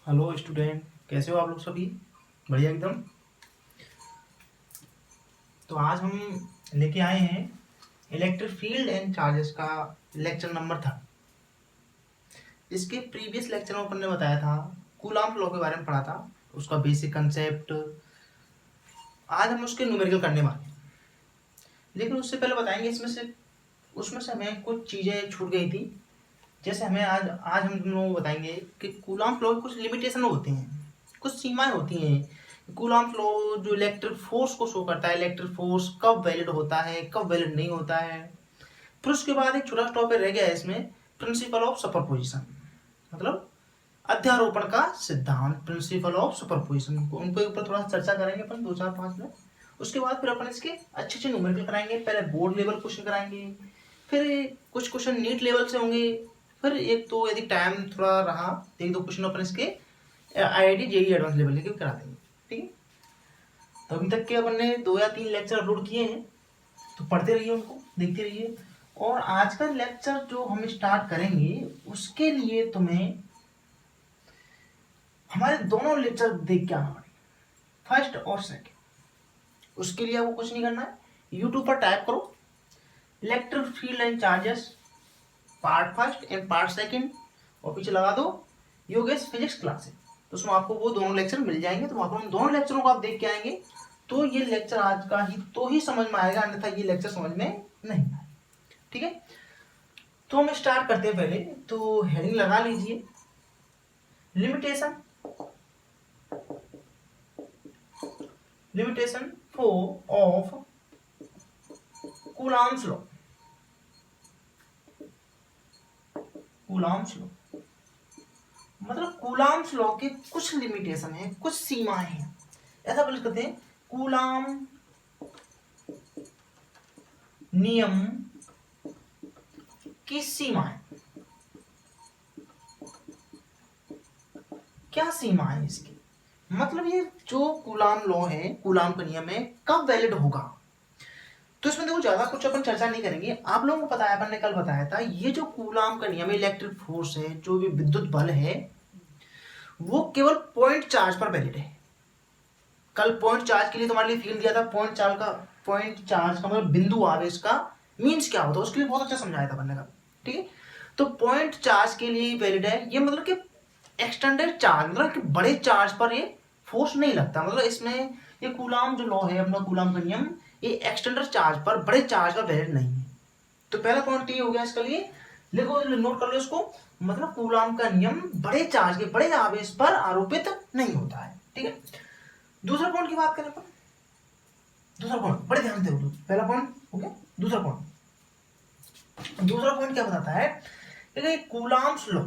Hello student, कैसे हो आप लोग सभी? बढ़िया एकदम। तो आज हम लेके आए हैं इलेक्ट्रिक फील्ड एंड चार्जेस का लेक्चर नंबर था। इसके प्रीवियस लेक्चर में अपन ने बताया था, कूलॉम लॉ के बारे में पढ़ा था, उसका बेसिक कंसेप्ट। आज हम उसके न्यूमेरिकल करने वाले हैं, लेकिन उससे पहले बताएंगे उसमें से हमें कुछ चीज़ें छूट गई थी। जैसे हमें आज आज हम तुम लोगों को बताएंगे कि कूलॉम लॉ की कुछ लिमिटेशन होते हैं, कुछ सीमाएं होती हैं। कूलॉम लॉ जो इलेक्ट्रिक फोर्स को शो करता है, इलेक्ट्रिक फोर्स कब वैलिड होता है, कब वैलिड नहीं होता है। फिर उसके बाद एक छोटा टॉपिक रह गया है इसमें, प्रिंसिपल ऑफ सुपरपोजिशन, मतलब अध्यारोपण का सिद्धांत, प्रिंसिपल ऑफ सुपरपोजिशन। उनके ऊपर थोड़ा चर्चा करेंगे अपन 2 4 5 मिनट। उसके बाद फिर अपन इसके अच्छे अच्छे न्यूमेरिकल कराएंगे। पहले बोर्ड लेवल क्वेश्चन कराएंगे, फिर कुछ क्वेश्चन नीट लेवल से होंगे, फिर एक तो यदि टाइम थोड़ा रहा तो 1 2 क्वेश्चन अपन इसके IIT JEE एडवांस लेवल के करा देंगे। ठीक है, तो अभी तक के अपन ने 2 या 3 लेक्चर अपलोड किए हैं, तो पढ़ते रहिए, उनको देखते रहिए। और आज का लेक्चर जो हम स्टार्ट करेंगे उसके लिए तुम्हें हमारे दोनों लेक्चर देख के आना पड़ेगा, फर्स्ट और सेकंड। उसके लिए आपको कुछ नहीं करना है, यूट्यूब पर टाइप करो electric field and charges part first and part second, और पीछे लगा दो योगेश फिजिक्स क्लासेस। तो उसमें आपको वो दोनों लेक्चर मिल जाएंगे। तो वहां पर उन दोनों लेक्चरों को आप देख के आएंगे तो ये लेक्चर आज का ही तो ही समझ में आएगा, अन्यथा ये लेक्चर समझ में नहीं आएगा। ठीक है, तो हम स्टार्ट करते हैं। पहले तो हेडिंग लगा लीजिए, limitation limitation four of Coulomb's law. Coulomb's law मतलब कूलॉम्स लॉ के कुछ लिमिटेशन है, कुछ सीमाएं हैं। ऐसा बोल सकते हैं, कूलॉम नियम की सीमाएं। क्या सीमा है इसकी? मतलब ये जो कूलॉम लॉ है, कूलॉम का नियम है, कब वैलिड होगा। तो इसमें देखो ज्यादा कुछ अपन चर्चा नहीं करेंगे। आप लोगों को पता है, अपन ने कल बताया था, ये जो कूलॉम का नियम है, इलेक्ट्रिक फोर्स है, जो भी विद्युत बल है, वो केवल पॉइंट चार्ज पर वैलिड है। कल पॉइंट चार्ज के लिए तुम्हारे लिए फील्ड दिया था। पॉइंट चार्ज का मतलब बिंदु आवेश का मीन्स क्या होता है, उसके लिए बहुत अच्छा समझाया था बनने का। ठीक है, तो पॉइंट चार्ज के लिए वैलिड है ये, मतलब कि एक्सटेंडेड चार्ज, मतलब कि बड़े चार्ज पर ये फोर्स नहीं लगता। मतलब इसमें ये कूलॉम जो लॉ है अपना, कूलॉम का नियम, ये एक्सटेंडेड चार्ज पर, बड़े चार्ज पर वैलिड नहीं है। तो पहला पॉइंट ये हो गया इसके लिए, लिखो, नोट कर लो इसको। मतलब कूलॉम का नियम बड़े चार्ज के, बड़े आवेश पर आरोपित नहीं होता है। ठीक है, दूसरा पॉइंट की बात करें अपन, दूसरा पॉइंट बड़े ध्यान से देखो। पहला पॉइंट हो गया, दूसरा पॉइंट क्या बताता है कि कूलॉम्स लॉ,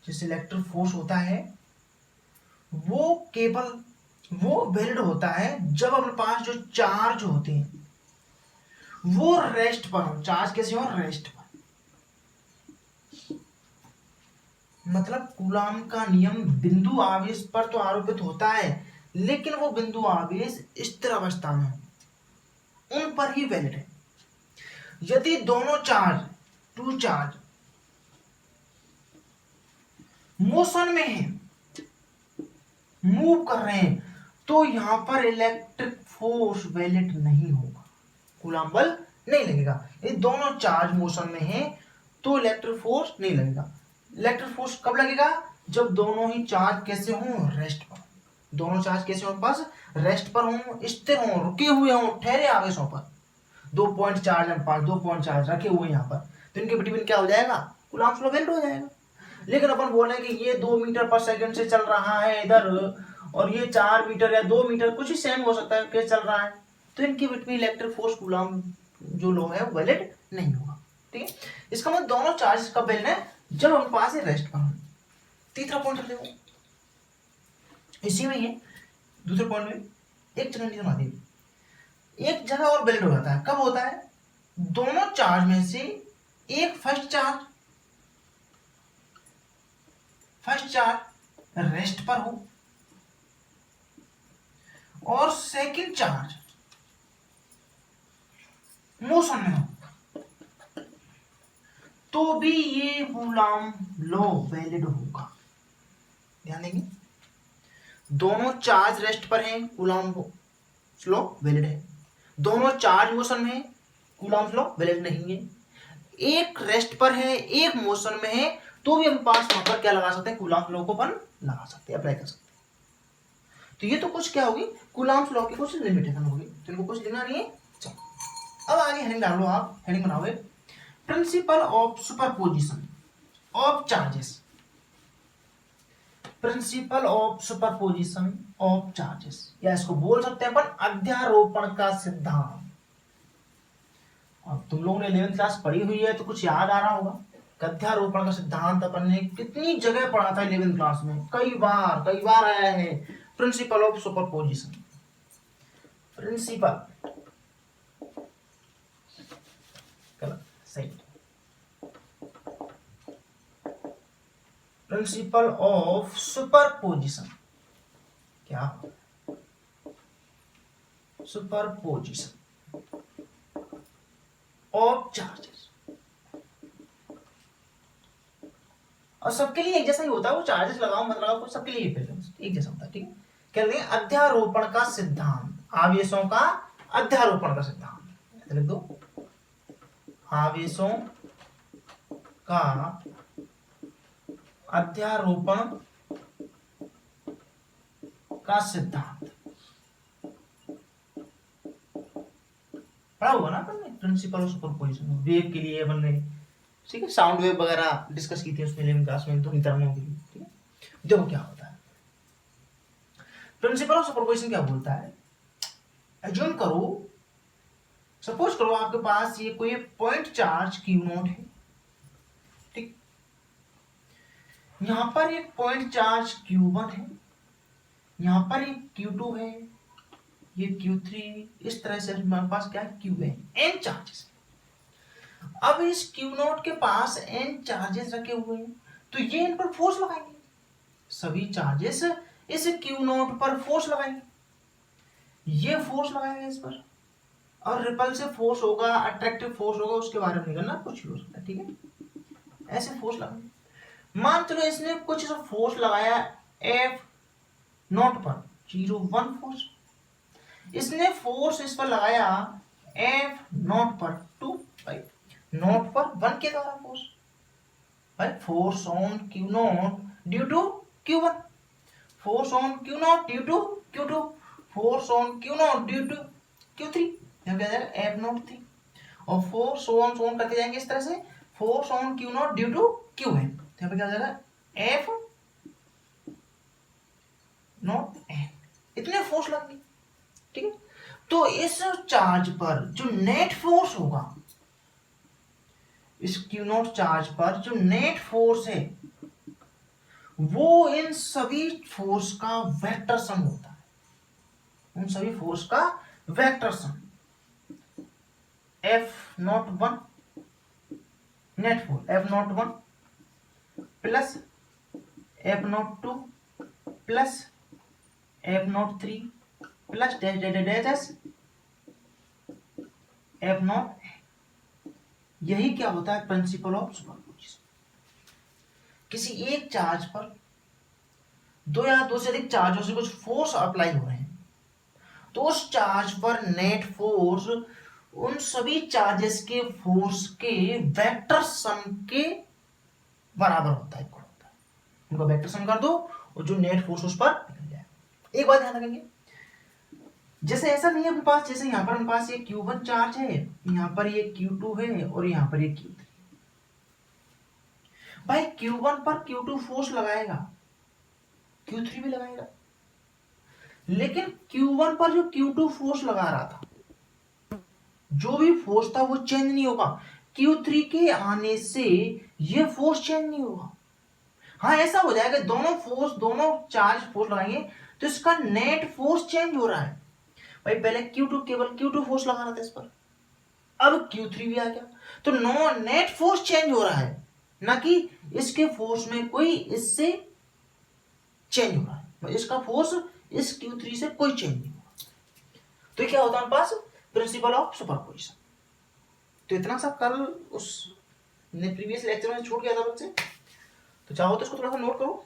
जिससे इलेक्ट्रिक फोर्स होता है, वो केवल वो वैलिड होता है जब अपने पास जो चार्ज होते हैं वो रेस्ट पर हो। चार्ज कैसे हो? रेस्ट पर। मतलब कूलॉम का नियम बिंदु आवेश पर तो आरोपित होता है, लेकिन वो बिंदु आवेश स्थिर अवस्था में उन पर ही वैलिड है। यदि दोनों चार्ज, टू चार्ज मोशन में है, मूव कर रहे हैं, तो यहां पर इलेक्ट्रिक फोर्स वैलिड नहीं होगा, कूलॉम बल नहीं लगेगा। ये दोनों चार्ज मोशन में है तो इलेक्ट्रिक फोर्स नहीं लगेगा। इलेक्ट्रिक फोर्स कब लगेगा? जब दोनों ही चार्ज कैसे हों? रेस्ट पर। दोनों चार्ज कैसे हों? पास रेस्ट पर हों, स्थिर हों, रुके हुए हों, ठहरे आवेशों पर। 2 point charge and pass, 2 point charge रखे हुए यहाँ पर, तो इनके बिटवीन क्या हो जाएगा? कूलॉम फ्लो वैलिड हो जाएगा। लेकिन अपन बोले कि ये 2 मीटर पर सेकंड से चल रहा है इधर, और ये 4 मीटर या 2 मीटर, कुछ ही सेम हो सकता है कि चल रहा है, तो इनके बिटवीन इलेक्ट्रिक फोर्स कूलॉम जो लॉ है वो वैलिड नहीं होगा। ठीक है, इसका मतलब दोनों चार्ज कब वैलिड है? जब हम पास है रेस्ट पर। तीसरा पॉइंट देखो, इसी में है, दूसरे पॉइंट में एक जगह महादेव, एक जगह और वैलिड हो जाता है। कब होता है? दोनों चार्ज में से एक फर्स्ट चार्ज रेस्ट पर हो और सेकंड चार्ज मोशन में हो, तो भी ये कूलॉम लॉ वैलिड होगा। ध्यान देंगे, दोनों चार्ज रेस्ट पर हैं, कूलॉम लॉ वैलिड है। दोनों चार्ज मोशन में है, कूलॉम लॉ वैलिड नहीं है। एक रेस्ट पर है, एक मोशन में है, तो भी हम पास वहां पर क्या लगा सकते हैं, कूलॉम लॉ को अपन लगा सकते हैं, अप्लाई कर सकते हैं। तो ये तो कुछ क्या होगी, कूलॉम लॉ की कुछ लिमिटेशन होगी, तो इनको कुछ लिखना नहीं है। चलो अब आगे हेडिंग डालो, आप हेडिंग बनाओगे principle of superposition of charges. Principle of superposition of charges, या इसको बोल सकते हैं अपन अध्यारोपण का सिद्धांत। अब तुम लोगों ने 11th क्लास पढ़ी हुई है तो कुछ याद आ रहा होगा। अध्यारोपण का सिद्धांत अपन ने कितनी जगह पढ़ा था 11th क्लास में, कई बार आया है। प्रिंसिपल ऑफ सुपरपोजिशन, प्रिंसिपल सही, प्रिंसिपल ऑफ सुपरपोजिशन, क्या सुपरपोजिशन ऑफ चार्जेस। और सबके लिए एक जैसा ही होता है, वो चार्जेस लगाओ मत लगाओ, सबके लिए एक जैसा होता है, ठीक है। कहते हैं अध्यारोपण का सिद्धांत, आवेशों का अध्यारोपण का सिद्धांत लिख दो, आवेशों का अध्यारोपण का सिद्धांत पढ़ा हुआ ना अपन ने, प्रिंसिपल ऑफ सुपरपोजिशन। वेव के लिए अपन ने, ठीक है, साउंड वेव वगैरह डिस्कस की थी उसमें 11th क्लास में, ध्वनि तरंगों के लिए, ठीक है। देखो क्या होता है, प्रिंसिपल ऑफ सुपरपोजिशन क्या बोलता है, एज्यूम करो, सपोज करो आपके पास ये कोई पॉइंट चार्ज क्यू नॉट है, ठीक, यहां पर एक पॉइंट चार्ज Q1 है, यहां पर एक Q2 है, ये Q3, इस तरह से हमारे पास क्या है, Qn, n चार्जेस। अब इस Q0 के पास n चार्जेस रखे हुए हैं, तो ये इन पर फोर्स लगाएंगे, सभी चार्जेस इस Q0 पर फोर्स लगाएंगे, ये फोर्स लगाएंगे इस पर, और रिपल्सिव फोर्स होगा, अट्रैक्टिव फोर्स होगा, उसके बारे में नहीं करना, कुछ भी हो सकता है, ठीक है। ऐसे फोर्स लगाएंगे। मान चलो इसने कुछ फोर्स लगाया F0 पर, 0 1 फोर्स, इसने फोर्स इस पर लगाया F0 पर 2 भाई, नोट पर 1 के द्वारा फोर्स, भाई force on Q0 due to Q1, force on Q0 due to Q2, force on Q0 due to Q3, यहाँ क्या जाएगा F0 3, और फोर्स ऑन करते जाएंगे इस तरह से, force on Q0 due to Qn, यहाँ पे क्या जाएगा F0n, इतने फोर्स लगेंगे, ठीक है। तो इस चार्ज पर जो नेट फोर्स होगा, इस Q0 चार्ज पर जो नेट फोर्स है, वो इन सभी फोर्स का वेक्टर सम होता है, उन सभी फोर्स का vector sum, F01 net force F01 plus F02 plus F03 plus dash dash dash F0, यही क्या होता है प्रिंसिपल ऑफ सुपरपोजिशन। किसी एक चार्ज पर दो या दो से अधिक चार्जों से कुछ फोर्स अप्लाई हो रहे हैं, तो उस चार्ज पर नेट फोर्स उन सभी चार्जेस के फोर्स के वेक्टर सम के बराबर होता है, इक्वल होता है, उनका वेक्टर सम कर दो और जो नेट फोर्स उस पर निकल जाए। एक बात ध्यान रखेंगे, जैसे ऐसा नहीं है अपने पास, जैसे यहाँ पर अपने पास ये Q1 चार्ज है, यहाँ पर ये Q2 है और यहाँ पर ये Q3, भाई Q1 पर Q2 फोर्स लगाएगा, Q3 भी लगाएगा, लेकिन Q1 पर जो Q2 फोर्स लगा रहा था, जो भी फोर्स था वो चेंज नहीं होगा, Q3 के आने से ये फोर्स चेंज नहीं होगा। हाँ ऐसा हो जाएगा, दोनों चार्ज फोर्स लगाएंगे तो इसका नेट फोर्स चेंज हो रहा है, भाई पहले Q2 केवल Q2 फोर्स लगा रहा था इस पर, अब Q3 भी आ गया, तो नो नेट फोर्स चेंज हो रहा है, ना कि इसके फोर्स में कोई इससे चेंज हो रहा है, इसका फोर्स इस Q3 से कोई चेंज नहीं हुआ। तो क्या होता है पास प्रिंसिपल ऑफ सुपरपोजिशन। तो इतना सा कल उस प्रीवियस लेक्चर में छूट गया था बच्चे, तो चाहो तो इसको थोड़ा सा नोट करो,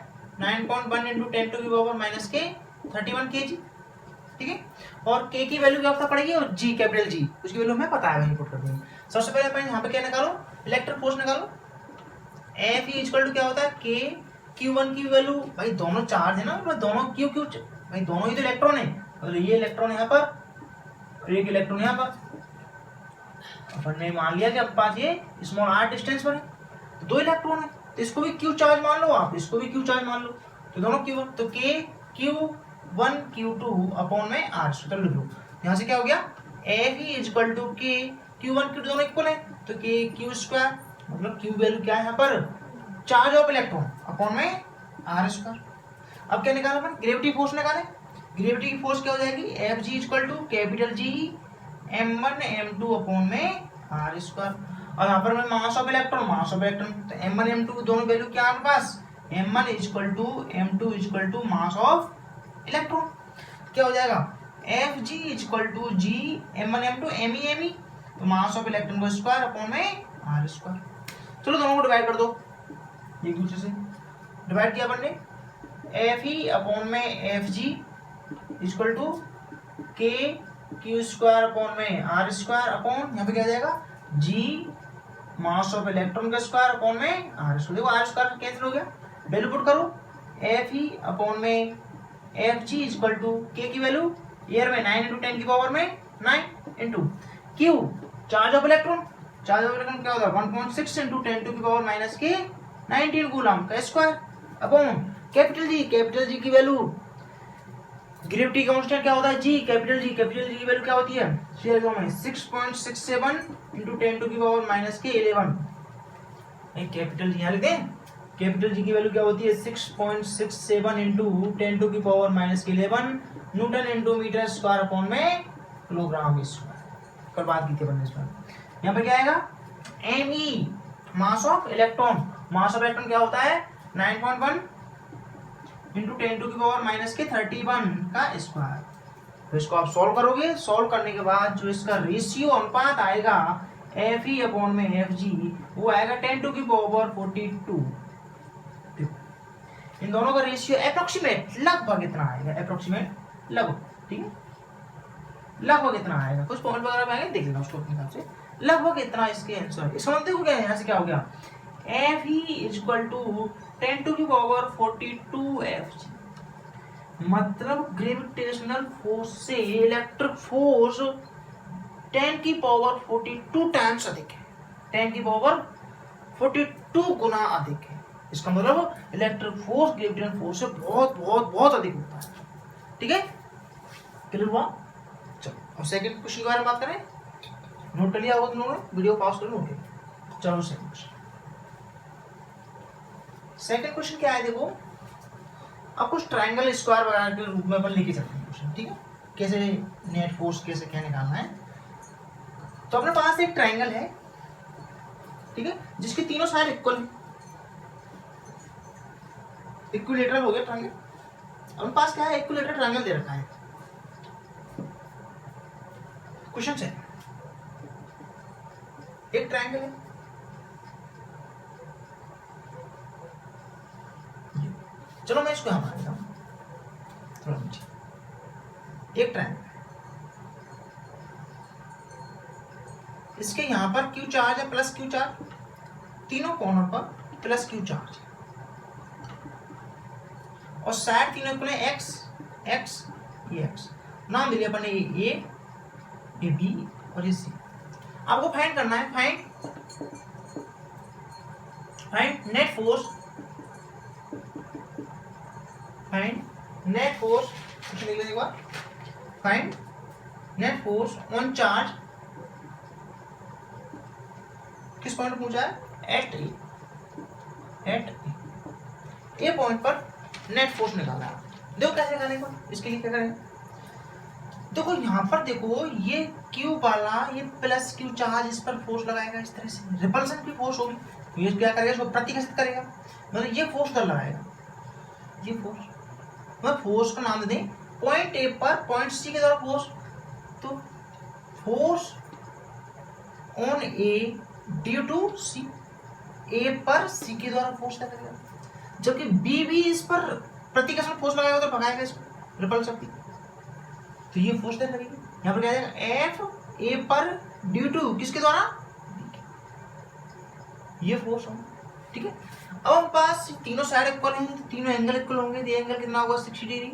9.1 इंटू 10 टू की पावर माइनस के 31 kg, ठीक है। और के की वैल्यू क्या पता पड़ेगी, और जी कैपिटल जी उसकी वैल्यू हमें पता है, वहीं पुट कर देंगे। सबसे पहले अपन यहाँ पे क्या निकालो, इलेक्ट्रिक फोर्स निकालो। एफ ई इक्वल टू क्या होता है, के Q1 की वैल्यू, भाई दोनों चार्ज है ना, दोनों क्यू क्यू, भाई दोनों ही तो इलेक्ट्रॉन है, मतलब ये इलेक्ट्रॉन यहाँ पर और एक इलेक्ट्रॉन यहाँ पर। अपन ने मान लिया कि अब पास ये स्मॉल r डिस्टेंस पर है, तो दो इलेक्ट्रॉन है, तो इसको भी क्यू चार्ज मान लो आप, इसको भी क्यू चार्ज मान लो, तो दोनों Q1, तो के Q1 Q2 अपॉन में r, तो लिख लो यहाँ से क्या हो गया, एफ ई इक्वल टू के Q1 Q2 दोनों इक्वल है, तो के क्यू स्क्वायर, मतलब क्यू वैल्यू क्या है यहाँ पर, चार्ज ऑफ इलेक्ट्रॉन अपॉन में r स्क्वायर। अब क्या निकाला अपन, ग्रेविटी फोर्स निकाले। ग्रेविटी की फोर्स क्या हो जाएगी, F G equal to capital G m1 m2 upon में r स्क्वायर। और यहाँ पर मैं मास ऑफ इलेक्ट्रॉन, तो m1 m2 दोनों वैल्यू क्या है हमारे पास, m1 equal to m2 equal to mass of electron, क्या हो जाएगा, F G equal to G m1 m2 me, तो मास ऑफ इलेक्ट्रॉन को स्क्वायर अपॉन में r स्क्वायर। चलो दोनों को डिवाइड कर दो, एक दूसरे से डिवाइड किया अपन ने, एफ ई अपॉन में एफ जी इक्वल टू के क्यू स्क्वायर अपॉन में आर स्क्वायर अपॉन यहाँ पे क्या आ जाएगा, जी मास ऑफ इलेक्ट्रॉन का स्क्वायर अपॉन में आर स्क्वायर। देखो आर स्क्वायर कैंसिल हो गया, वैल्यू पुट करो, एफ ई अपॉन में एफ जी इक्वल टू के की वैल्यू एयर में 9 इंटू 10 की पावर में 9 into Q charge of electron, charge of electron क्या होता है 1.6 इंटू 10 टू की पावर माइनस के 19 कूलम का स्क्वायर अपॉन कैपिटल जी की वैल्यू, ग्रेविटी कांस्टेंट क्या होता है जी, कैपिटल जी की वैल्यू क्या होती है, 6.67 इंटू 10 टू की पावर माइनस के 11, कैपिटल जी यहाँ लिख दें, कैपिटल जी की वैल्यू क्या होती है 6.67 इंटू 10 टू की पावर माइनस के 11 newton into metre square upon में किलोग्राम स्क्वायर। कल बात की थी अपन ने इस पर। यहाँ पर क्या आएगा, Me mass of electron. Mass of electron क्या होता है 9.1 इंटू 10⁻³ का स्क्वायर। तो इसको आप सॉल्व करोगे, सॉल्व करने के बाद जो इसका रेशियो अनुपात आएगा Fe/Fg वो आएगा 10⁻42। इन दोनों का रेशियो अप्रोक्सीमेट लगभग इतना आएगा, अप्रोक्सीमेट लगभग, ठीक है, लगभग इतना आएगा। कुछ पॉइंट वगैरह में आएंगे, देख लेना उसको अपने हिसाब से, लगभग इतना इसके आंसर। इसका मतलब देखो क्या है, यहाँ से क्या हो गया, Fe = 10⁻42 Fg, मतलब ग्रेविटेशनल फोर्स से इलेक्ट्रिक फोर्स 10⁻42 टाइम्स अधिक है, 10⁻42 गुना अधिक है। इसका मतलब इलेक्ट्रिक फोर्स ग्रेविटेशनल फोर्स से बहुत बहुत बहुत अधिक होता है, ठीक है, क्लियर हुआ। चलो अब सेकंड क्वेश्चन के बारे में बात करें। नोट कर लिया होगा तुम लोगों ने, वीडियो पॉज कर लो। चलो सेकंड क्वेश्चन क्या है, देखो अब कुछ ट्रायंगल स्क्वायर वगैरह के रूप में अपन लेके चलते हैं क्वेश्चन, ठीक है, कैसे नेट फोर्स कैसे क्या निकालना है। तो अपने पास एक ट्रायंगल है, ठीक है, जिसकी तीनों साइड इक्वल है, इक्विलेटरल हो गया ट्रायंगल। अपने पास क्या है, इक्विलेटरल ट्रायंगल दे रखा है। क्वेश्चन है, एक ट्रायंगल है, चलो मैं इसको यहां मान लेता हूं, थोड़ा नीचे, एक ट्रायंगल, इसके यहां पर क्यू चार्ज है, प्लस क्यू चार्ज, तीनों कॉर्नर पर प्लस क्यू चार्ज, और साइड तीनों इक्वल है, एक्स एक्स ये एक्स, नाम मिले अपन ने ए बी और ये सी। आपको फाइंड करना है, find net force, find net force, लिख लेंगे एक बार, find net force on charge, किस पॉइंट पर पहुंचा है, एट ए पॉइंट पर नेट फोर्स निकालना है। देखो कैसे निकालने को, इसके लिए क्या करें, देखो यहाँ पर देखो, ये क्यू वाला ये प्लस क्यू चार्ज इस पर फोर्स लगाएगा, इस तरह से रिपल्सन की फोर्स होगी, ये क्या करेगा, इसको प्रतिघर्षित करेगा, मतलब ये फोर्स कर लगाएगा, ये फोर्स, मतलब फोर्स का नाम दें पॉइंट ए पर पॉइंट सी के द्वारा फोर्स, तो force on A due to सी, ए पर सी के द्वारा फोर्स लगेगा, जबकि बी भी इस पर प्रतिकर्षण फोर्स लगाएगा तो भगाएगा इसको, रिपल्सन की, तो ये फोर्स लगेगी। यहाँ पर क्या आएगा, एफ ए पर ड्यू टू किसके द्वारा, ये फोर्स होगा, ठीक है। अब हम पास तीनों साइड इक्वल हैं, तीनों एंगल इक्वल होंगे, ये एंगल कितना होगा 60 डिग्री,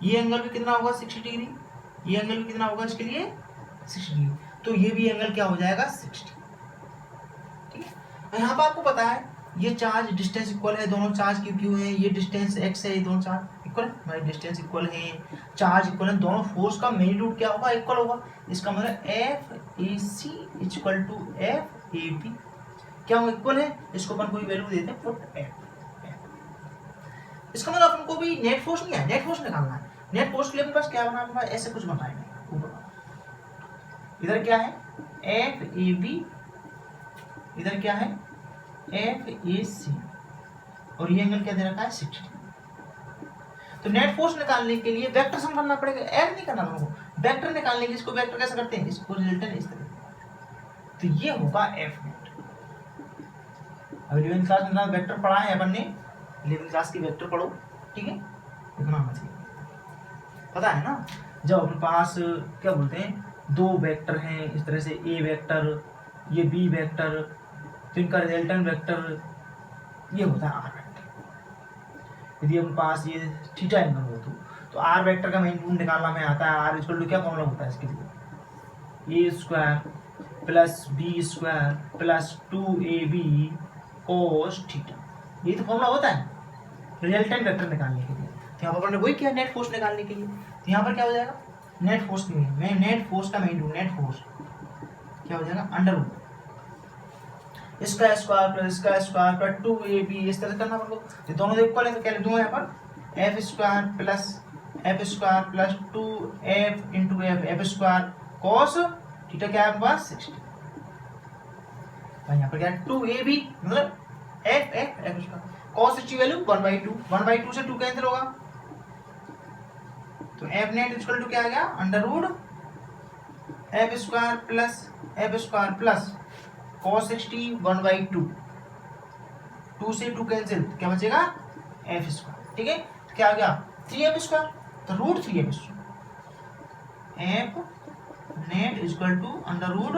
ये एंगल भी कितना होगा 60 डिग्री, ये एंगल भी कितना होगा इसके लिए 60 डिग्री, तो ये भी एंगल क्या हो जाएगा 60, ठीक है। यहाँ पर आपको पता है ये चार्ज डिस्टेंस इक्वल है, दोनों चार्ज क्यू क्यू है, ये डिस्टेंस एक्स है, ये दोनों चार्ज इक्वल है, डिस्टेंस इक्वल है, चार्ज इक्वल है, दोनों फोर्स का मैग्नीट्यूड क्या होगा, इक्वल होगा। इसका मतलब F A C equal to F A B क्या हो, इक्वल है, इसको अपन कोई वैल्यू देते हैं, पुट एफ। इसका मतलब अपन को भी नेट फोर्स नहीं है, नेट फोर्स निकालना है। नेट फोर्स के लिए अपने पास क्या बनाना है, ऐसे कुछ बनाएंगे, इधर क्या है एफ ए बी, इधर क्या है एफ ए सी, और ये एंगल क्या दे रखा है 60। तो नेट फोर्स निकालने के लिए वेक्टर सम करना पड़ेगा, ऐड नहीं करना हमको, वेक्टर निकालने के लिए इसको वेक्टर कैसे करते हैं, इसको रिजल्टेंट इस तरह, तो ये होगा एफ नेट। अब 11th क्लास में वेक्टर पढ़ा है अपन ने, 11th क्लास की वेक्टर पढ़ो, ठीक है, इतना आना चाहिए, पता है ना। जब अपने पास क्या बोलते हैं, दो वेक्टर हैं इस तरह से, ए वेक्टर ये बी वेक्टर, तो इनका रिजल्टेंट वेक्टर ये होता है आर वेक्टर। यदि अपने पास ये थीटा एंगल हो तो आर वेक्टर का मैग्नीट्यूड निकालना में आता है, आर इक्वल टू क्या फॉर्मूला होता है इसके लिए, ए square plus B square plus 2ab cos theta, ये तो फॉर्मूला होता है रिजल्टेंट वेक्टर निकालने के लिए। तो यहाँ पर हमने वही किया नेट फोर्स निकालने के लिए, तो यहाँ पर क्या हो जाएगा नेट फोर्स के लिए, नेट फोर्स का मैग्नीट्यूड, नेट फोर्स क्या हो जाएगा अंडर रूट इसका स्क्वायर प्लस 2ab, इस तरह करना पड़ेगा, ये दोनों इक्वल है तो क्या लिख दूंगा यहाँ पर F square plus 2f into F square cos theta क्या है आपके पास 60। यहाँ पर क्या है 2ab मतलब f उसका cos 60 वैल्यू 1/2, 1/2 से 2 कैंसिल होगा तो f नेट इक्वल टू क्या आ गया under root f square plus cos 60 1/2, 2 से 2 कैंसिल क्या बचेगा f स्क्वायर। ठीक है क्या आ गया 3f स्क्वायर तो root 3f square f net equal to under root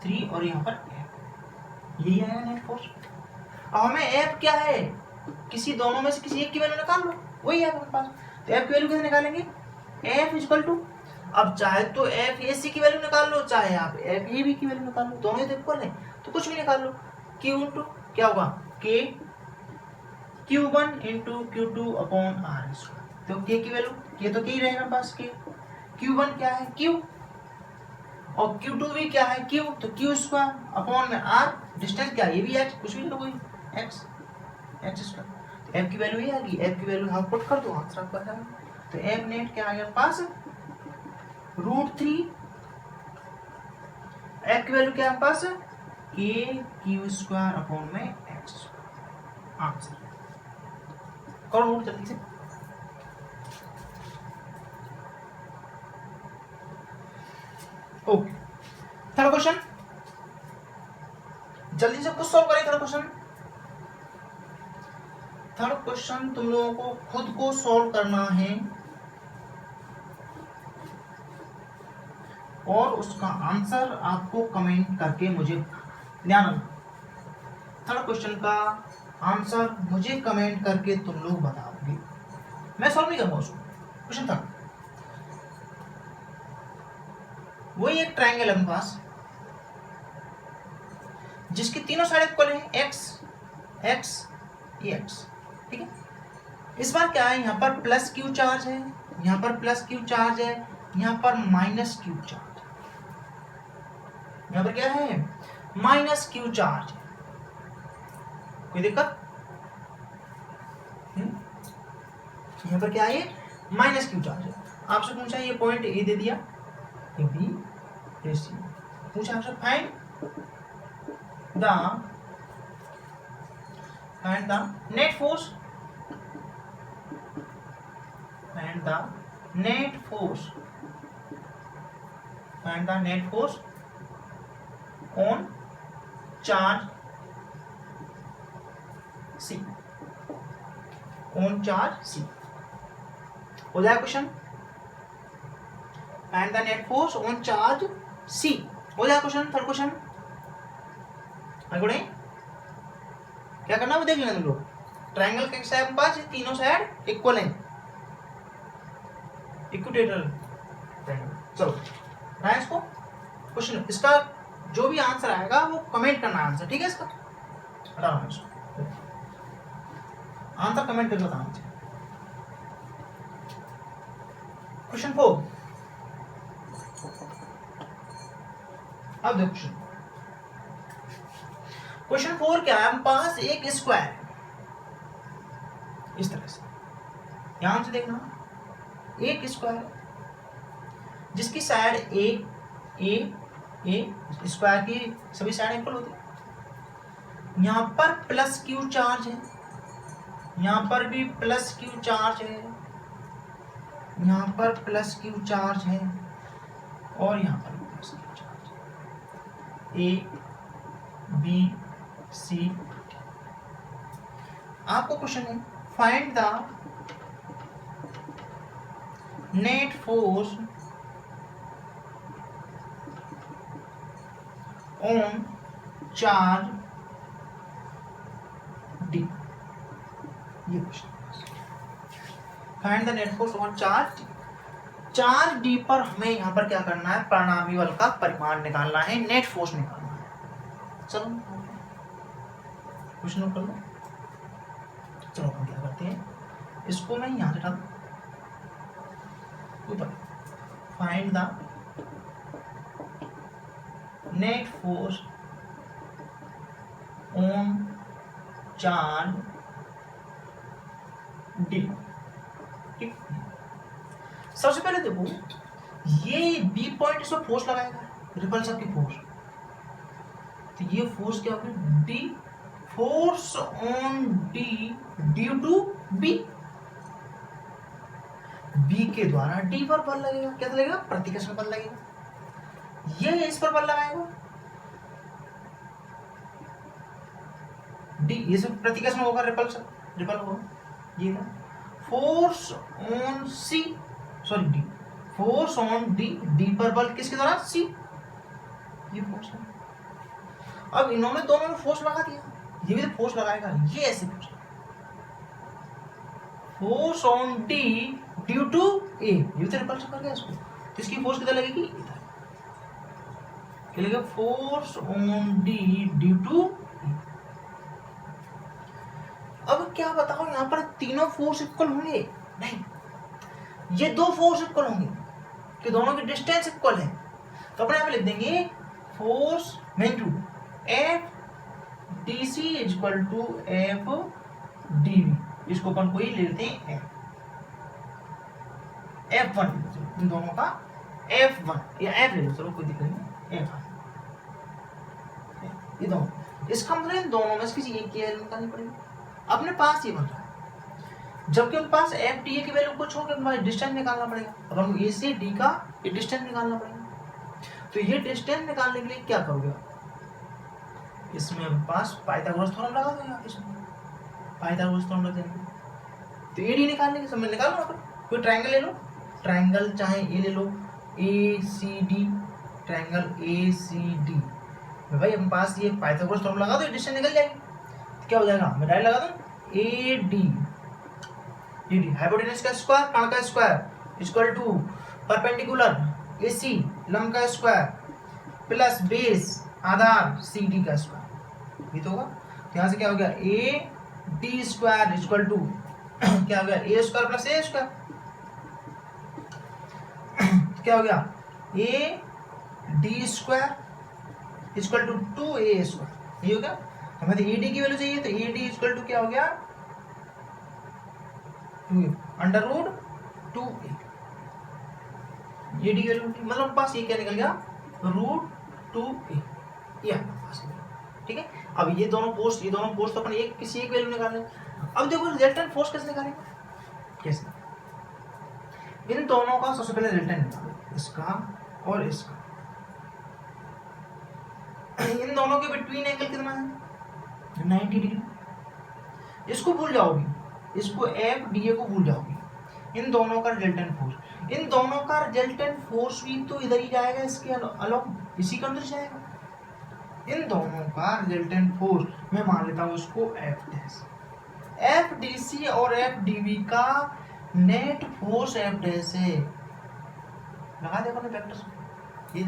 3 और यहाँ पर f यही आया नेट फोर्स। अब हमें f क्या है किसी दोनों में से किसी एक की वैल्यू निकाल लो वही है हमारे पास। तो f की वैल्यू कैसे निकालेंगे f इक्वल टू अब चाहे तो f ए सी की वैल्यू निकाल लो चाहे आप f ए बी की वैल्यू निकाल लो दोनों ही इक्वल है तो कुछ भी निकाल लो q इंटू क्या होगा k q1 into q2 upon r square. तो k की वैल्यू ये तो k ही रहेगा पास k q1 क्या है q और q2 भी क्या है q तो q स्क्वायर अपॉन में r डिस्टेंस क्या है ये भी x कुछ भी कोई x स्क्वायर। तो f की वैल्यू ये आ गई f की वैल्यू यहाँ पुट कर दो आंसर आपका आ जाएगा। तो f नेट क्या आ गया पास √3 f की वैल्यू क्या है पास k q स्क्वायर अपॉन में x स्क्वायर आंसर करो नोट जल्दी से। ओके थर्ड क्वेश्चन जल्दी से कुछ सॉल्व करें। थर्ड क्वेश्चन तुम लोगों को खुद को सॉल्व करना है और उसका आंसर आपको कमेंट करके मुझे ध्यान रखना। थर्ड क्वेश्चन का आंसर मुझे कमेंट करके तुम लोग बताओगे मैं सॉल्व नहीं करूंगा उसको। क्वेश्चन थर्ड वही एक ट्रायंगल है अपने पास जिसकी तीनों साइड इक्वल है x x ये x ठीक है। इस बार क्या है यहाँ पर प्लस क्यू चार्ज है यहाँ पर प्लस क्यू चार्ज है यहाँ पर माइनस क्यू चार्ज है यहाँ पर क्या है माइनस क्यू चार्ज है कोई दिक्कत यहाँ पर क्या है माइनस क्यू चार्ज है। आपसे पूछा ये पॉइंट ए दे दिया ये बी ये सी पूछा आपसे find the net force on charge C हो जाए question find the net force on charge C हो जाए क्वेश्चन। थर्ड क्वेश्चन क्या करना वो देख लेना तुम लोग। ट्रायंगल के साइड पास तीनों साइड इक्वल हैं इक्विटेटरल ट्रायंगल। चलो ना इसको क्वेश्चन इसका जो भी आंसर आएगा वो कमेंट करना आंसर ठीक है इसका हटाओ इसको आंसर कमेंट करके बताना मुझे। क्वेश्चन 4 अब देखो क्वेश्चन 4 क्या है हम पास एक स्क्वायर इस तरह से ध्यान से देखना एक स्क्वायर जिसकी साइड ए स्क्वायर की सभी साइड इक्वल होती है। यहाँ पर प्लस क्यू चार्ज है यहाँ पर भी प्लस क्यू चार्ज है यहाँ पर प्लस क्यू चार्ज है और यहाँ पर भी प्लस क्यू चार्ज है ए बी सी। आपको क्वेश्चन है find the net force on charge D ये question find the net force on charge D पर हमें यहाँ पर क्या करना है परिणामी बल का परिमाण निकालना है नेट फोर्स निकालना है। चलो क्वेश्चन कर लो। चलो हम क्या करते हैं इसको मैं यहाँ से डाल ऊपर find the net force on charge D. सबसे पहले देखो ये बी पॉइंट इसमें फोर्स लगाएगा रिपल्शन की फोर्स, तो ये फोर्स क्या होगी, D, force on D due to B, B के द्वारा डी पर बल लगेगा, क्या लगेगा, प्रतिकर्षण बल लगेगा, ये इस पर बल लगाएगा, डी, ये सब प्रतिकर्षण होगा, रिपल्शन, रिपल होगा, ये force on C, sorry D, force on D, D पर बल किसके द्वारा, सी, ये फोर्स है। अब इन्होंने दोनों ने फोर्स लगा दिया, ये भी तो फोर्स लगाएगा, ये ऐसे force on D due to ए, ये तो रिपल्शन कर गया इसको, तो इसकी फोर्स कितना लगेगी, इधर क्या लगेगा, force on D due to ए। अब क्या बताओ, यहां पर तीनों फोर्स इक्वल होंगे, नहीं, ये दो फोर्स इक्वल होंगे कि दोनों की डिस्टेंस इक्वल है, तो अपने यहां पे लिख देंगे force magnitude F D C equal to F D V, इसको अपन कोई ले लेते हैं F1, इन दोनों का F1 या F ले लो, चलो कोई दिक्कत नहीं, F1 ये दोनों, इसका मतलब इन दोनों में से किसी एक की वैल्यू निकालनी पड़ेगी, अपने पास ये बन रहा है, जबकि उनके पास एफ डी ए की वैल्यू कुछ होगी, हमारे डिस्टेंस निकालना पड़ेगा, अब हम ए से डी का ये डिस्टेंस निकालना पड़ेगा, तो ये डिस्टेंस निकालने के लिए क्या करोगे, इसमें पास पाइथागोरस थ्योरम लगा दो, यहाँ इसमें पाइथागोरस थ्योरम लग जाएंगे, तो एडी निकालने के समय निकालो, कोई ट्रायंगल ले लो, ट्रायंगल चाहे ए ले लो, A C D, triangle A C D, भाई अपने पास ये पाइथागोरस थ्योरम लगा दो, डिस्टेंस निकल जाएगी, तो क्या हो जाएगा, मैं डायरेक्ट लगा दूं, A D, A D hypotenuse का स्क्वायर, कर्ण का square equal to perpendicular A C लंब का स्क्वायर प्लस बेस आधार सी डी का स्क्वायर, ये तो होगा, तो यहाँ से क्या हो गया, A D square equal to क्या हो गया, A square plus A square, क्या हो गया, A D square equal to 2a square, ये हो गया, हमें तो ए डी की वैल्यू चाहिए, तो ए डी इक्वल टू क्या हो गया, 2a under root 2a, A D की वैल्यू मतलब पास ये क्या निकल गया, रूट 2a, ये पास, ठीक है। अब ये दोनों फोर्स तो अपन एक किसी एक वैल्यू निकालने, अब देखो रिजल्टेंट फोर्स कैसे निकालेंगे, कैसे, इन दोनों का सबसे पहले रिजल्टेंट निकालो, इसका और इसका, इन दोनों के बिटवीन एंगल कितना है, 90 डिग्री, इसको भूल जाओगी, इसको एफ डी ए को भूल जाओगी, इन दोनों का रिजल्टेंट फोर्स, इन दोनों का रिजल्टेंट फोर्स भी तो इधर ही जाएगा, इसके अलोंग इसी के अंदर जाएगा, इन दोनों का रिजल्टेंट फोर्स मैं मान लेता हूँ उसको F dash, F D C और एफ डी वी का नेट फोर्स एफ डैश है, लगा देखो ना वेक्टर्स, ये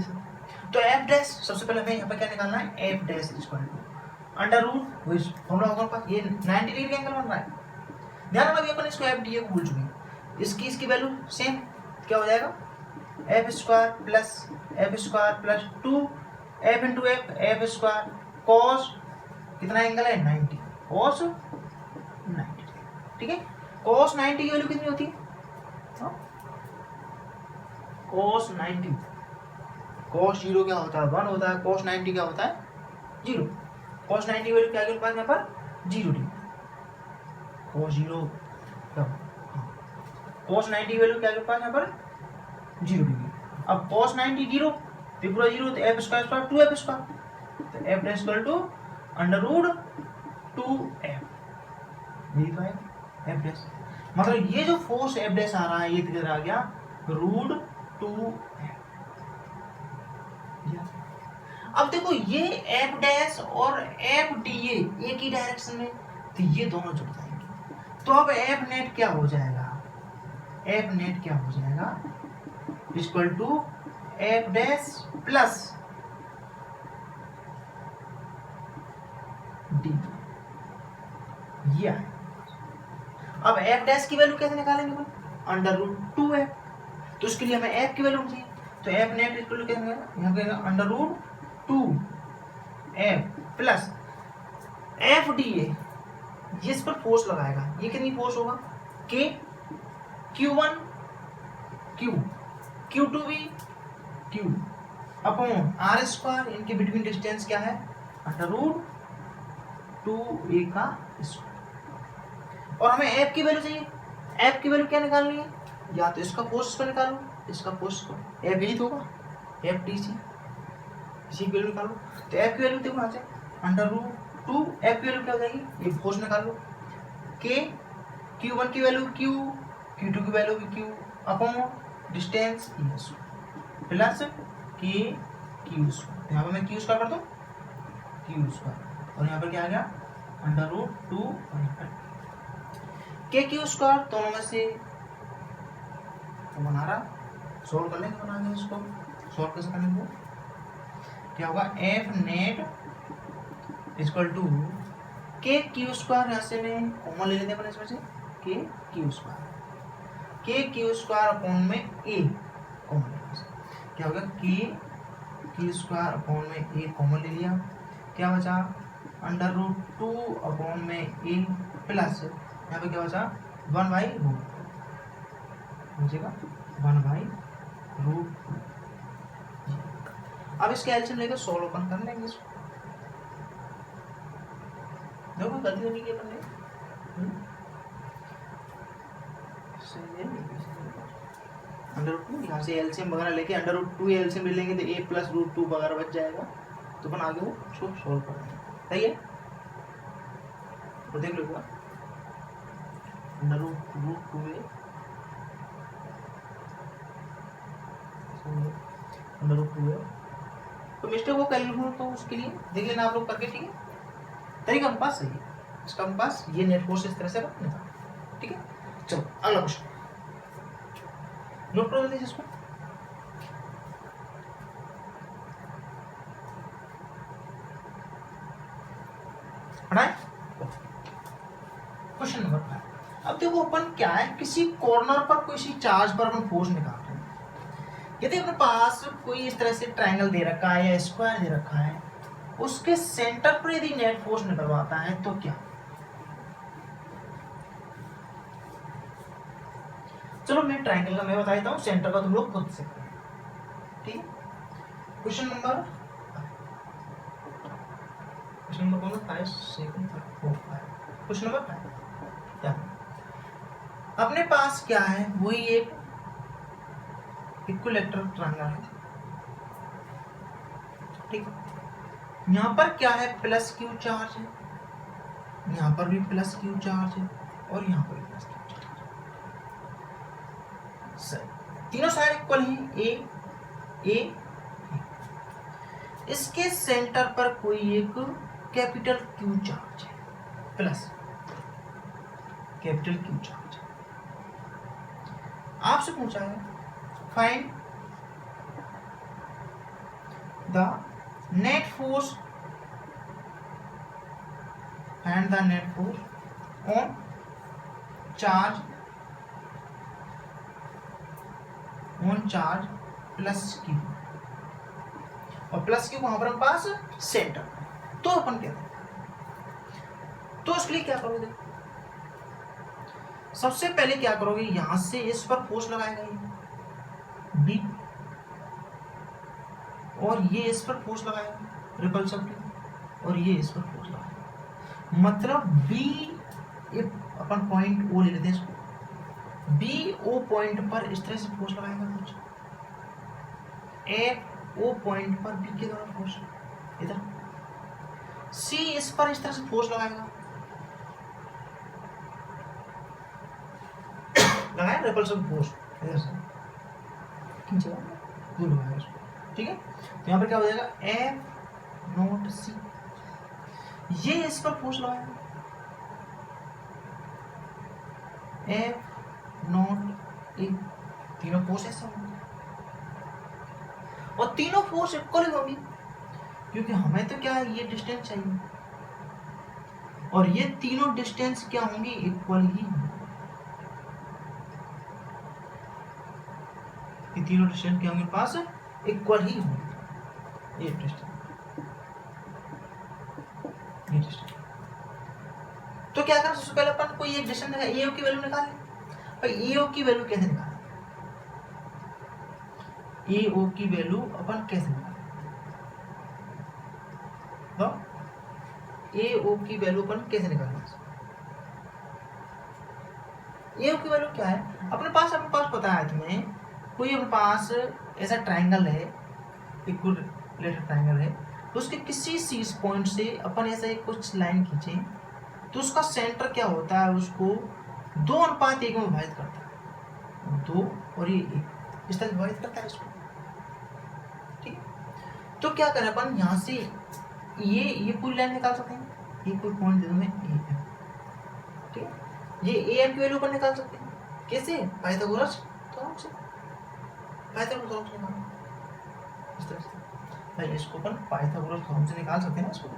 तो एफ डैश सबसे पहले हमें यहाँ पर क्या निकालना है, F dash equal to under root वही फॉर्मूला होगा पास, ये 90 डिग्री का एंगल बन रहा है, ध्यान रखना, अभी अपन इसको एफ डी ए को भूल चुके, इसकी वैल्यू सेम क्या हो जाएगा, F square plus 2 F into F square cos कितना एंगल है, 90, कॉस 90, ठीक है, कॉस 90 की वैल्यू कितनी होती है, कॉस 90, कॉस 0 क्या होता है, 1 होता है, कॉस 90 क्या होता है, 0, कॉस 90 की वैल्यू क्या है पास यहाँ पर 0 डिग्री, कॉस 0 क्या, कॉस 90 की वैल्यू क्या है पास यहाँ पर 0 डिग्री, अब कॉस 90 0 तो पूरा 0, तो एफ स्क्वायर 2f स्क्वायर, तो F dash equal to under root 2f, यही तो है एफ डैश, मतलब ये जो फोर्स एफ डैश आ रहा है ये किधर आ गया, रूट 2f। अब देखो ये एफ डैश और एफ डी ए एक ही डायरेक्शन में, तो ये दोनों जुड़ जाएंगे, तो अब एफ नेट क्या हो जाएगा, एफ नेट क्या हो जाएगा, equal to F dash plus D, ये है। अब एफ डैश की वैल्यू कैसे निकालेंगे, अंडर रूट 2f, तो उसके लिए हमें एफ की वैल्यू चाहिए, तो एफ नेट इक्वल टू यहाँ कहेंगे under root 2f plus F D A, जिस पर फोर्स लगाएगा ये कितनी फोर्स होगा, के Q1 Q, Q2 भी Q, अपॉन आर स्क्वायर, इनके बिटवीन डिस्टेंस क्या है अंडर रूट 2a का स्क्वायर। और हमें एफ की वैल्यू चाहिए, एफ की वैल्यू क्या निकालनी है, या तो इसका कोस को निकालो, इसका कोस को, एफ यही तो होगा, एफ टी सी, इसी की वैल्यू निकालो। तो एफ की वैल्यू देखो यहाँ से अंडर रूट 2, एफ की वैल्यू क्या हो जाएगी, ये फोर्स निकाल लो, के Q1 की वैल्यू Q, Q2 की value Q upon distance plus के Q स्क्वायर। यहाँ पर मैं Q स्क्वायर कर दूँ, Q स्क्वायर, और यहाँ पर क्या आ गया अंडर रूट 2 के Q स्क्वायर, दोनों में से तो बना रहा, सोल्व कर लेंगे, बना लेंगे इसको, सोल्व कैसे करेंगे, क्या होगा एफ नेट इक्वल टू के क्यू स्क्वायर, यहाँ से मैं कॉमन ले लेते हैं इसमें से के क्यू स्क्वायर, के क्यू स्क्वायर अपॉन में ए कॉमन ले, क्या होगा के क्यू स्क्वायर अपॉन में ए कॉमन ले लिया, क्या बचा अंडर रूट 2 अपॉन में ए प्लस यहाँ पे क्या बचा 1 बाई रूट, बचेगा 1 बाई रूट। अब इसके एलसीएम लेकर सोल्व ओपन कर लेंगे इसको, देखो गलती नहीं की अपन ने, अंडर रूट 2 यहाँ से एलसीएम वगैरह लेके अंडर रूट 2 एलसीएम ले लेंगे तो ए प्लस रूट 2 वगैरह बच जाएगा, तो अपन आगे वो उसको सोल्व करेंगे, सही है। तो देख लो अंडर रूट 2 अंडर रूट 2 तो मिस्टेक वो कर लूँ तो उसके लिए देख लेना आप लोग करके, ठीक है। तरीका हम पास सही है, इसका हम पास ये नेट फोर्स इस तरह से बनता है, ठीक है। चलो अगला क्वेश्चन नोट कर लेते हैं इसको, पढ़ाएं क्वेश्चन नंबर 5। अब देखो अपन क्या है, किसी कॉर्नर पर किसी चार्ज पर अपन फोर्स निकाल रहे हैं, यदि अपने पास कोई इस तरह से ट्रायंगल दे रखा है या स्क्वायर दे रखा है, उसके सेंटर पर यदि नेट फोर्स निकलवाता है तो क्या, चलो मैं ट्रायंगल का मैं बता देता हूँ, सेंटर का तुम लोग खुद से करो, ठीक है। क्वेश्चन नंबर कौन 5 सेकंड 4 5, क्वेश्चन नंबर 5 क्या, अपने पास क्या है, वही एक इक्विलैटरल ट्रायंगल है, ठीक है। यहाँ पर क्या है प्लस क्यू चार्ज है, यहाँ पर भी प्लस क्यू चार्ज है, और यहाँ पर भी प्लस क्यू चार्ज है, तीनों साइड इक्वल हैं, ए इसके सेंटर पर कोई एक कैपिटल क्यू चार्ज है, प्लस कैपिटल क्यू चार्ज है। आपसे पूछा है find the net force and the net force on charge plus Q, और प्लस क्यू वहां पर हम पास सेंटर, तो अपन कहते हैं, तो इसके लिए क्या करोगे, सबसे पहले क्या करोगे, यहां से इस पर फोर्स लगाएगा ये बी, और ये इस पर फोर्स लगाएगा रिपल्सन की, और ये इस पर फोर्स लगाएगा, मतलब बी अपन पॉइंट ओ ले लेते हैं इसको, बी ओ पॉइंट पर इस तरह से फोर्स लगाएगा कुछ, एफ ओ पॉइंट पर बी के द्वारा फोर्स इधर, सी इस पर इस तरह से फोर्स लगाएगा, लगाया रिपल्सन फोर्स इधर से खींचेगा, दूर लगाएगा इसको, ठीक है। तो यहाँ पर क्या हो जाएगा एफ नॉट सी, ये इस पर फोर्स लगाएगा एफ नॉट ए, तीनों फोर्स ऐसे होंगे, और तीनों फोर्स इक्वल होगी, क्योंकि हमें तो क्या है ये डिस्टेंस चाहिए, और ये तीनों डिस्टेंस क्या होंगी इक्वल ही होंगी, ये तीनों डिस्टेंस क्या होंगे पास इक्वल ही होंगे, ये डिस्टेंस तो क्या करें, सबसे पहले अपन कोई एक डिस्टेंस निकाल, एओ की वैल्यू निकाल ले, भाई एओ की वैल्यू कैसे निकालें, एओ की वैल्यू अपन कैसे निकालें, तो ए ओ की वैल्यू अपन कैसे निकालेंगे? ए ओ की वैल्यू क्या है? अपने पास पता है तुम्हें, कोई अपने पास ऐसा ट्राइंगल है, इक्विलेटरल ट्राइंगल है, तो उसके किसी शीर्ष पॉइंट से अपन ऐसा एक कुछ लाइन खींचे, तो उसका सेंटर क्या होता है, उसको 2:1 में विभाजित करता है, 2 और ये 1 इस तरह विभाजित करता है इसको। ठीक, तो क्या करें अपन यहाँ से ये पूरी लाइन निकाल सकते हैं, ये कोई पॉइंट दे दूं मैं ए एम। ठीक है, ये ए एम की वैल्यू अपन निकाल सकते हैं कैसे? पाइथागोरस थ्योरम से। पाइथागोरस थ्योरम से निकालना इस तरह से भाई, इसको अपन पाइथागोरस थ्योरम से निकाल सकते हैं ना इसको,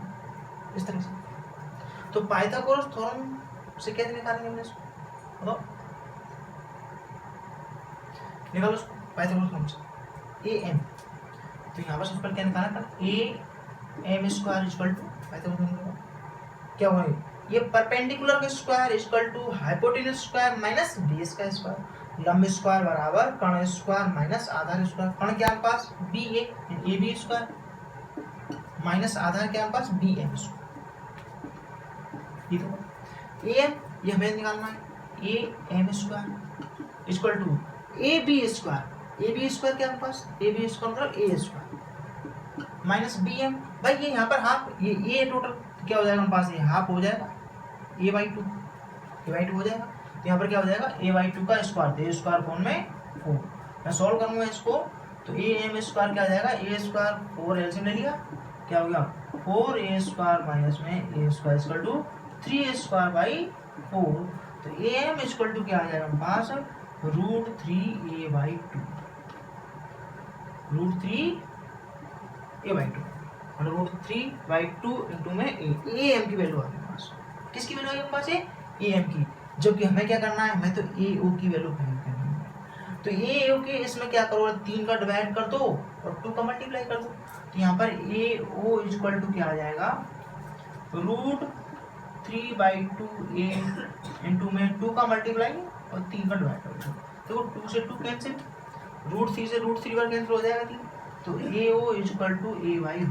इस तरह से। तो पाइथागोरस थ्योरम से कैसे निकालेंगे हमने इसको, बताओ? निकालो इसको पाइथागोरस थ्योरम से। ए एम, तो यहाँ पर सबसे क्या निकालना है? A M square equal to Pythagoras theorem क्या होगा? ये परपेंडिकुलर का square equal to hypotenuse square minus base का स्क्वायर, लंब स्क्वायर बराबर कर्ण स्क्वायर माइनस आधार स्क्वायर। कर्ण क्या है पास? B A B square minus आधार क्या है पास? B M square. A M ये हमें निकालना है, A M square equal to A B square. A B square क्या है पास? ए बी स्क्वायर मतलब ए स्क्वायर माइनस बी एम। भाई ये यहाँ पर हाफ, ये टोटल क्या हो जाएगा हमारे पास? ये हाफ हो जाएगा a/2, a/2 हो जाएगा। तो यहाँ पर क्या हो जाएगा? a/2 का स्क्वायर, तो ए स्क्वायर फॉर्म में 4। मैं सॉल्व करूंगा इसको, तो ए एम स्क्वायर क्या आ जाएगा? ए स्क्वायर 4 एलसीएम ले लिया, क्या हो गया? 4a स्क्वायर माइनस में A square equal to 3a square by 4। तो ए एम इक्वल टू क्या आ जाएगा हमारे पास? √3a/2, √3a/2 √3/2 इंटू में ए एम की वैल्यू आ गई पास। किसकी वैल्यू आ गई पास? ए एम की। जबकि हमें क्या करना है? हमें तो ए ओ की वैल्यू फाइंड करनी है। तो ए ओ के इसमें क्या करो? 3 का डिवाइड कर दो और 2 का मल्टीप्लाई कर दो। तो यहाँ पर ए ओ इक्वल टू क्या आ जाएगा? √3/2 ए इंटू में 2 का मल्टीप्लाई और 3 का डिवाइड कर दो। देखो 2 से 2 कैंसिल, √3 से √3 बार कैंसिल हो जाएगा 3। तो ए ओ इक्वल टू a/√3।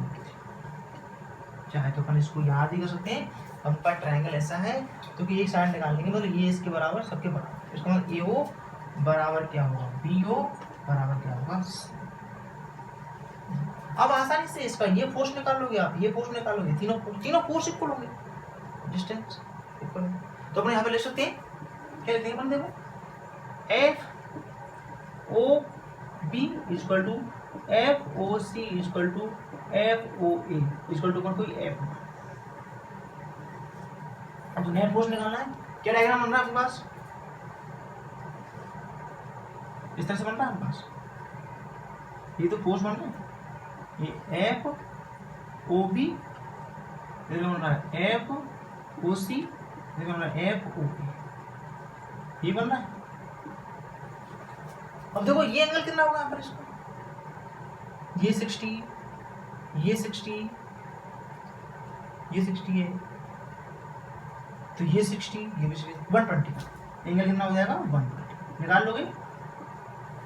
चाहे तो अपन इसको याद ही कर सकते हैं, हम पर ट्रायंगल ऐसा है तो कि एक साइड निकाल लेंगे, मतलब ये इसके बराबर सबके बराबर, इसका मतलब ए ओ बराबर क्या होगा? बी ओ बराबर क्या होगा? अब आसानी से इसका ये फोर्स निकाल लोगे आप, ये फोर्स निकाल लोगे, तीनों फोर्स इक्वल होंगे, डिस्टेंस इक्वल। तो अपन यहाँ पे लिख सकते हैं, क्या लिखते हैं अपन? देखो F O B equal to F O C equal to F O A equal to कोई एफ। अब नेट फोर्स निकालना है, क्या डायग्राम बन रहा है आपके पास? इस तरह से बन रहा है आपके पास, ये तो फोर्स बन रहा है, ये एफ ओ बी बन रहा है, एफ ओ सी बन रहा है, एफ ओ ए, ये बन रहा है। अब देखो ये एंगल कितना होगा यहाँ पर? इसको ये 60, ये 60, ये 60 है, तो ये 60, ये भी 60, 120 एंगल कितना हो जाएगा? 120 निकाल लोगे,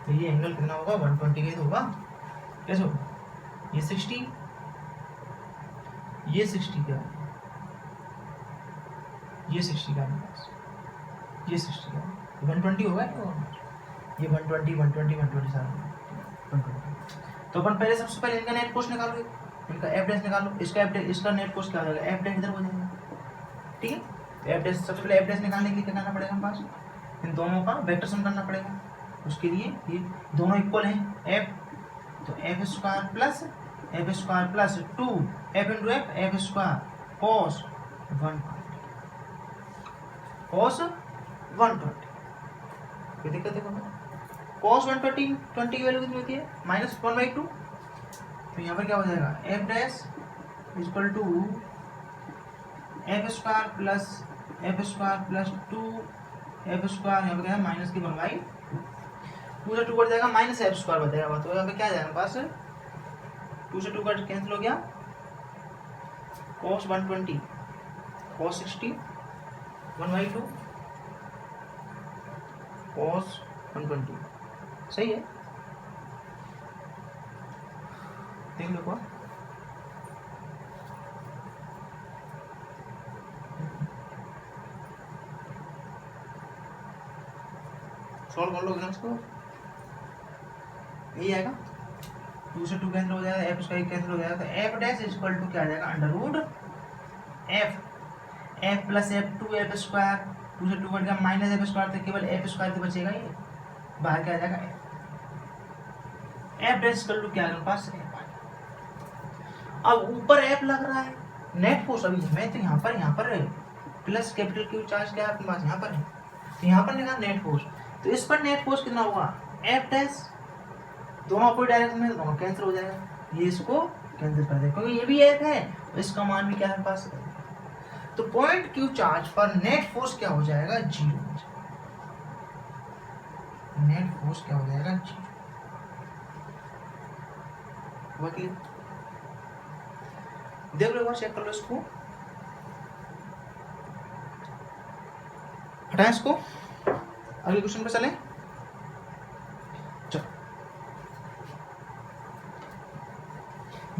तो ये एंगल कितना होगा? 120 का होगा। कैसे होगा? ये 60, ये 60 का, ये 60 का, ये 60 का, 120 होगा ये 120 120 120 सारा 120। तो अपन पहले सबसे पहले इनका नेट फोर्स निकालो, इनका एफ डैश निकालो, इसका एफ डैश, इसका नेट फोर्स क्या हो जाएगा? एफ डैश इधर हो जाएगा। ठीक है, तो एफ डैश सबसे पहले एफ डैश निकालने के लिए क्या करना पड़ेगा हमारे पास? इन दोनों का वेक्टर सम करना पड़ेगा। उसके लिए ये दोनों इक्वल हैं, एफ, तो F square plus 2 F into F square cos 120 कोई दिक्कत है? cos 120 20 की वैल्यू कितनी होती है? -1/2। तो यहाँ पर क्या हो जाएगा? F dash equal to F square plus 2 F square, यहाँ पर क्या है? माइनस की 1/2, 2 से 2 कट जाएगा, माइनस एफ स्क्वायर बचेगा। तो यहाँ पे क्या जाएगा पास? 2 से 2 कट कैंसिल हो गया, cos 120 cos 60 1/2 cos 120 सही है, देख लो। सॉल्व कर लोगे ना इसको, यही आएगा, 2 से 2 कैंसिल हो जाएगा, एफ स्क्वायर कैंसिल हो जाएगा, तो एफ डैश इक्वल टू क्या आ जाएगा, under root F plus F two F square, 2 से 2 कट गया, माइनस एफ स्क्वायर, तो केवल एफ स्क्वायर तो बचेगा, ये बाहर क्या आ जाएगा, एफ डैश इक्वल टू क्या है पास एफ। अब ऊपर एफ लग रहा है, नेट फोर्स अभी हमें तो यहाँ पर है, प्लस कैपिटल क्यू चार्ज क्या है आपके पास, यहाँ पर है, तो यहाँ पर निकाल नेट फोर्स, तो इस पर नेट फोर्स कितना होगा, एफ डैश, दोनों अपोजिट डायरेक्शन में, दोनों कैंसिल हो जाएगा, ये इसको कैंसिल कर देगा क्योंकि ये भी एफ है, तो इसका मान भी क्या है पास, तो पॉइंट क्यू चार्ज पर नेट फोर्स क्या हो जाएगा, 0 हो जाएगा, नेट फोर्स क्या हो जाएगा, 0। देख लो एक बार, चेक कर लो इसको, हटाएं इसको, अगले क्वेश्चन पे चलें। चलो,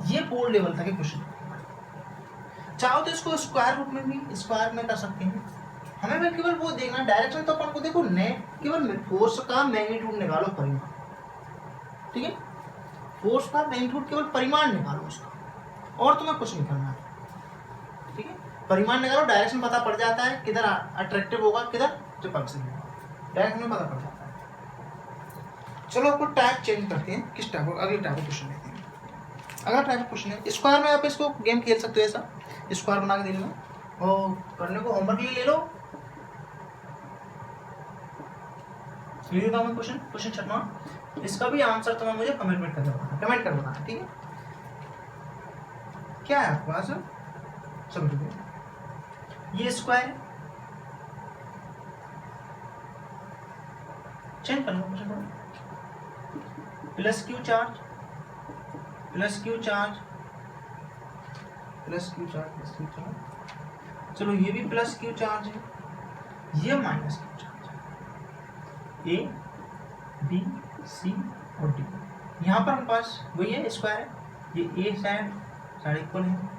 ये बोर्ड लेवल था कि क्वेश्चन, चाहो तो इसको स्क्वायर रूट में भी स्क्वायर में कर सकते हैं, हमें भी केवल वो देखना डायरेक्शन, तो अपन को देखो नेट केवल फोर्स का मैग्नीट्यूड निकालो, परिमाण, ठीक है, फोर्स का मैग्नीट्यूड केवल परिमाण निकालो उसका, और तुम्हें कुछ नहीं करना है, ठीक है, परिमाण निकालो, डायरेक्शन पता पड़ जाता है, किधर अट्रैक्टिव होगा किधर रिपल्सिव होगा, डायरेक्शन में पता पड़ जाता है। चलो आपको टाइप चेंज करते हैं, किस टाइप, अगले टाइप का क्वेश्चन लेते हैं। अगला टाइप का क्वेश्चन है स्क्वायर में, आप इसको गेम खेल सकते हो, ऐसा स्क्वायर बना के दे देना, और करने को होमवर्क ले लो, क्वेश्चन शर्मा, इसका भी आंसर तुम्हें मुझे कमेंट कर बताना, ठीक है, क्या है आपके पास, सब ठीक है, ये स्क्वायर चेंज कर लो, question plus Q charge plus Q charge plus Q charge plus Q charge, चलो ये भी प्लस क्यू चार्ज है, ये माइनस क्यू चार्ज है, ए बी सी और डी, यहाँ पर हमारे पास वही है स्क्वायर है, ये ए साइड इक्वल है,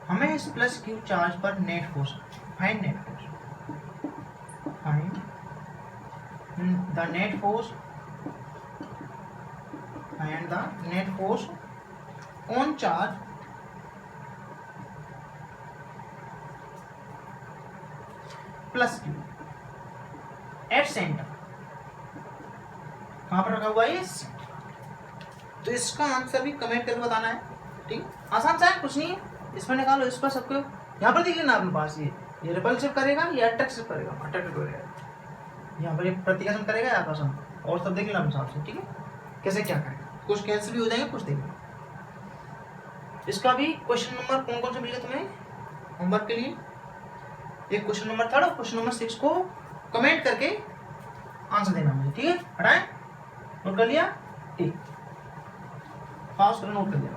हमें इस प्लस क्यू चार्ज पर net force, find net force, find the net force, find the net force on charge plus Q at centre, कहां पर रखा हुआ है, तो इसका आंसर भी कमेंट करके बताना है, ठीक, आसान सा है, कुछ नहीं है, इसमें निकालो, इस पर सबको यहाँ पर देख लेना अपने पास, ये रिपल्सिव करेगा, ये अट्रैक्टिव करेगा, यहाँ पर ये प्रतिकर्षण करेगा या आकर्षण, और सब देख लेना अपने हिसाब से, ठीक है, कैसे क्या करेगा, कुछ कैंसिल भी हो जाएंगे, कुछ देख लेना। इसका भी क्वेश्चन नंबर कौन कौन से मिलेगा तुम्हें होमवर्क के लिए, एक क्वेश्चन नंबर 3 और क्वेश्चन नंबर 6 को कमेंट करके आंसर देना मुझे, ठीक है, हटाएं, नोट कर लिया, ठीक, पास करो, नोट कर लिया,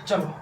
चलो।